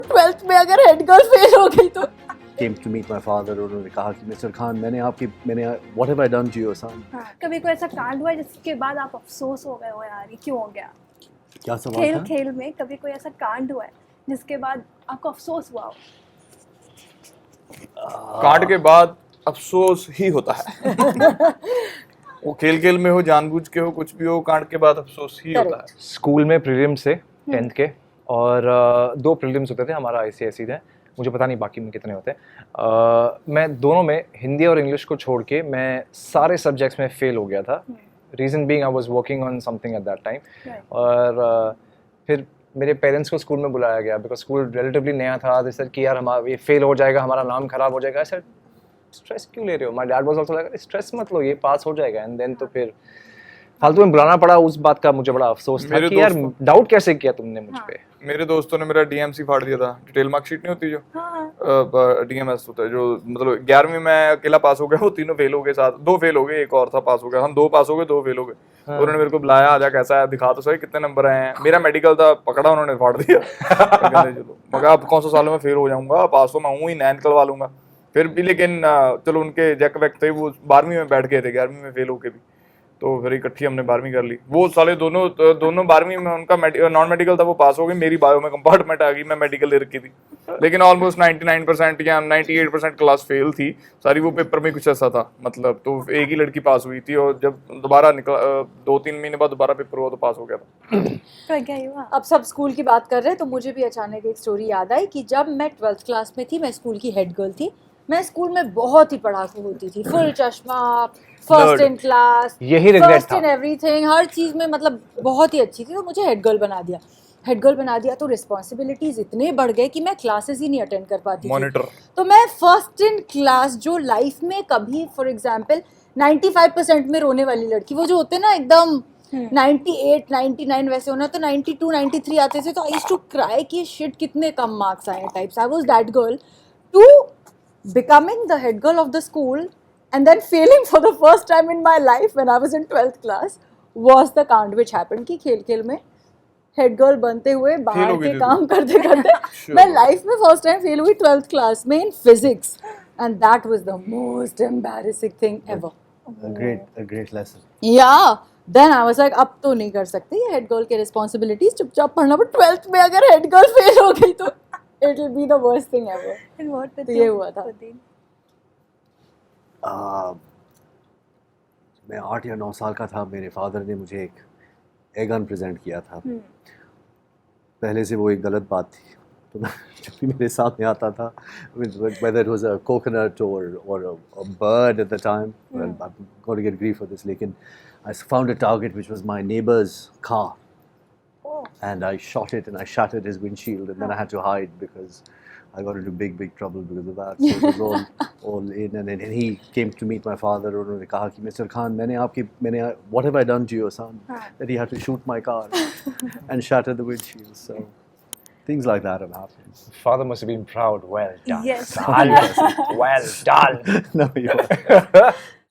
12th में अगर head girl fail हो गई तो Came to meet my father, उन्होंने कहा कि मिस्टर खान मैंने what have I done to you son? हाँ, कभी कोई ऐसा कांड हुआ है जिसके बाद आप अफसोस हो गए हो यार ये क्यों हो गया? क्या सवाल था? खेल में कभी कोई ऐसा कांड हुआ है जिसके बाद आपको अफसोस हुआ हो? कांड के बाद अफसोस ही होता है। वो खेल में हो, जानबूझ के हो, कुछ भी हो, कांड के बाद अफसोस ही होता है। स्कूल में प्रीलिम्स थे 10th के, और 2 प्रीलिम्स होते थे, हमारा ICSE थे, मुझे पता नहीं बाकी में कितने होते हैं। मैं दोनों में, हिंदी और इंग्लिश को छोड़ के, मैं सारे सब्जेक्ट्स में फेल हो गया था। Reason being I was working on something at that time. और फिर मेरे पेरेंट्स को स्कूल में बुलाया गया, बिकॉज स्कूल रिलेटिवली नया था। दे सेड कि यार हमारा ये फेल हो जाएगा, हमारा नाम खराब हो जाएगा। आई सेड स्ट्रेस क्यों ले रहे हो? My dad was also like stress मत लो, ये पास हो जाएगा। एंड देन तो फिर फालतू में बुलाना पड़ा, उस बात का मुझे बड़ा अफसोस था कि यार डाउट कैसे किया तुमने मुझ पे। मेरे दोस्तों ने मेरा DMC फाड़ दिया था, डिटेल मार्कशीट नहीं होती जो, DMS होता है जो, मतलब 11वीं में अकेला पास हो गया, वो तीनों फेल हो गए, साथ 2 फेल हो गए, एक और था पास हो गया। हम 2 पास हो गए, 2 फेल हो गए। तो उन्होंने मेरे को बुलाया, आजा कैसा है, दिखा तो सही कितने नंबर आए हैं। मेरा मेडिकल था, पकड़ा उन्होंने, फाड़ दिया। चलो मगर अब कौन सा सालों में फेल हो जाऊंगा, पास तो मैं हूँ ही, नया निकलवा लूंगा। फिर भी लेकिन चलो उनके जैक वैक थे, वो 12वीं में बैठ गए थे, 11वीं में फेल होके भी। तो फिर इकट्ठी हमने 12वीं कर ली। वो साले दोनों 12वीं में, उनका नॉन मेडिकल था, वो पास हो गई, मेरी बायो में कंपार्टमेंट आ गई, मैं मेडिकल ले रखी थी। लेकिन ऑलमोस्ट 99% या 98% क्लास फेल थी सारी। वो पेपर में कुछ ऐसा था, मतलब तो एक ही लड़की पास हुई थी, और जब दोबारा निकला 2-3 महीने बाद दोबारा पेपर हुआ तो पास हो गया था। अब सब स्कूल की बात कर रहे हैं तो मुझे भी अचानक एक स्टोरी याद आई कि जब मैं 12th क्लास में थी, मैं स्कूल की हेड गर्ल थी। मैं स्कूल में बहुत ही पढ़ाकू होती थी, फुल चश्मा, फर्स्ट इन क्लास, यही रिग्रेट फर्स्ट इन एवरीथिंग, हर चीज़ में मतलब बहुत ही अच्छी थी। तो मुझे हेड गर्ल बना दिया। हेड गर्ल बना दिया तो रिस्पॉन्सिबिलिटीज इतने बढ़ गए कि मैं क्लासेस ही नहीं अटेंड कर पाती मॉनिटर। तो मैं फर्स्ट इन क्लास, जो लाइफ में कभी फॉर एग्जांपल 95% में रोने वाली लड़की, वो जो होते हैं ना एकदम 98 99 वैसे होना, तो 92 93 आते थे, तो आई यूज्ड टू क्राई कि शिट कितने कम मार्क्स आए types. I was that girl to becoming the head girl of the school and then failing for the first time in my life when I was in 12th class was the कांड which happened कि खेल में head girl बनते हुए बाहर के काम करते करते मैं लाइफ में फर्स्ट टाइम फेल हुई 12th क्लास में in physics, and that was the most embarrassing thing ever. A great lesson. Yeah, then I was like अब तो नहीं कर सकते ये हेड गर्ल के रिस्पॉन्सिबिलिटीज, चुपचाप पढ़ना। बट 12th में अगर हेड गर्ल फेल हो गई तो it will be the worst thing ever. And what तो ये हुआ था। मैं 8 या 9 साल का था, मेरे फादर ने मुझे एक एगन प्रेजेंट किया था। पहले से वो एक गलत बात थी, तो जब भी मेरे सामने आता था, whether it was a coconut or a bird at the time, well, I'm going to get grief for this, लेकिन I found a target which was my neighbor's car. And I shot it and I shattered his windshield, and then I had to hide because I got into big trouble because of that. So it was all in, and then he came to meet my father. उन्होंने कहा कि mister Khan what have I done to your son that he had to shoot my car and shatter the windshield. So things like that have happened. Father must have been proud. Well done. Yes. Son. Well done. No, you are.